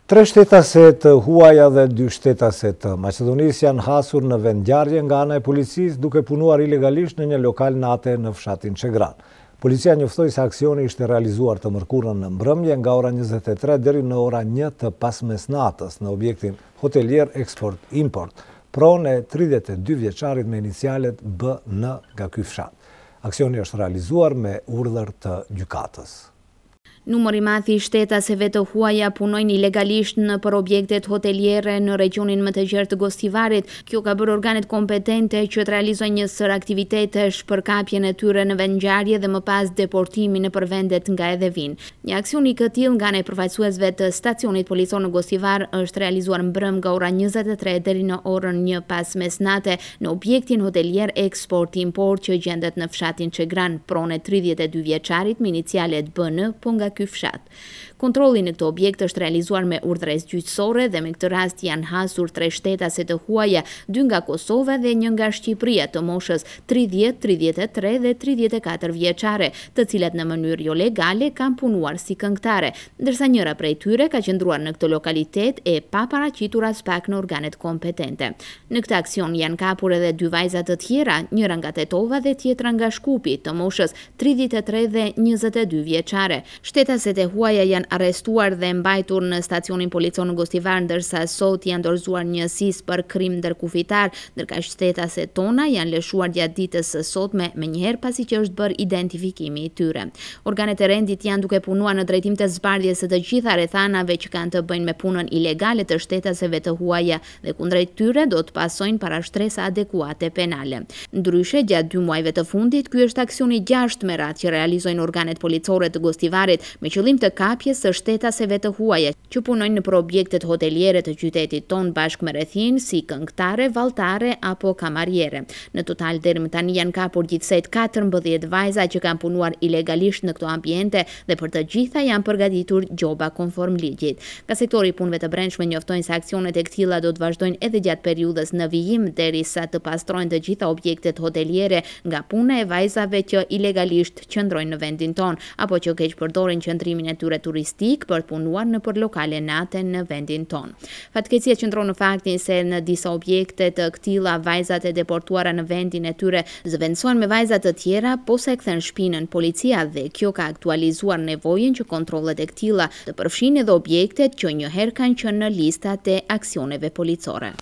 3 shtetase të huaja dhe 2 shtetase të Maqedonisë janë hasur në vendngjarje nga ana e policisë duke punuar ilegalisht në një lokal nate në fshatin Çegran. Policia njoftoi se aksioni ishte realizuar të mërkurën në mbrëmje nga ora 23 deri në ora 1 të pasmesnatës në objektin hotelier Export-Import, pronë e 32 vjeçarit me inicialet BN nga ky fshat. Aksioni është realizuar me urdhër të gjykatës. Numër i madh i shtetaseve të huaja punojnë ilegalisht në për objektet hoteliere në regionin më të gjerë të Gostivarit. Kjo ka bërë organet kompetente që të realizojnë një sër aktivitetesh për kapjen e tyre në vendngjarje dhe më pas deportimin në për vendet nga edhe vinë. Një aksion i këtill nga ana e përfaqësuesve të stacionit policor në Gostivar është realizuar mbrëm nga ora 23 deri në orën 1 pas mesnate në objektin hotelier Export-Import që gjendet në fshatin Çegran, pronë 32 vjeçarit me inicialet BN nga ky fshat. Kontrolli në këtë objekt është realizuar me urdhëres gjyqësore dhe me këtë rast janë hasur 3 shtetase të huaja, 2 nga Kosova dhe 1 nga Shqipëria të moshës 30, 33 dhe 34 vjeçare, të cilat në mënyrë jo legale kanë punuar si këngëtare, ndërsa njëra prej tyre ka qëndruar në këtë lokalitet e pa paraqitur as pak në organet kompetente. Në këtë aksion janë kapur edhe 2 vajza të tjera, njëra nga Tetova dhe tjetra nga Shkupi, të moshës 33 dhe 22 vjeçare. Shtetaset e huaja janë arrestuar dhe mbajtur në stacionin policor në Gostivar, ndërsa sot janë dorëzuar njësisë për krim ndërkufitar, ndërka shtetaset tona janë lëshuar gjatë ditës së sotme, menjëherë pasi që është bërë identifikimi i tyre. Organet e rendit janë duke punuar në drejtim të zbardhjes së të gjitha rrethanave që kanë të bëjnë me punën ilegale të shtetaseve të huaja dhe kundrejt tyre do të pasojnë parashtresa adekuate penale. Ndryshe, gjatë 2 muajve të fundit, ky është aksioni 6 me radhë që realizojnë organet policore të Gostivarit me qëllim të kapjes së shtetaseve të huaja që punojnë në për objektet hoteliere të qytetit ton bashkë me rrethin si këngëtare, valltare apo kamariere. Në total deri më tani janë kapur gjithsej 14 vajza që kanë punuar ilegalisht në këto ambiente dhe për të gjitha janë përgatitur gjoba konform ligjit. Nga sektori i punëve të brendshme njoftojnë se aksionet e këtilla do të vazhdojnë edhe gjatë periudhës në vijim derisa të pastrojnë të gjitha objektet hoteliere nga puna e vajzave që ilegalisht qëndrojnë në vendin ton apo që keq përdorin qëndrimin e tyre turistik për të punuar në për lokale nate në vendin ton. Fatkeqësia qëndron në faktin se në disa objekte të këtilla vajzat e deportuara në vendin e tyre zëvendësohen me vajza të tjera posa e kthen shpinën policia dhe kjo ka aktualizuar nevojën që kontrollet e këtilla të përfshin edhe objektet që njëherë kanë qenë në listat e aksioneve policore.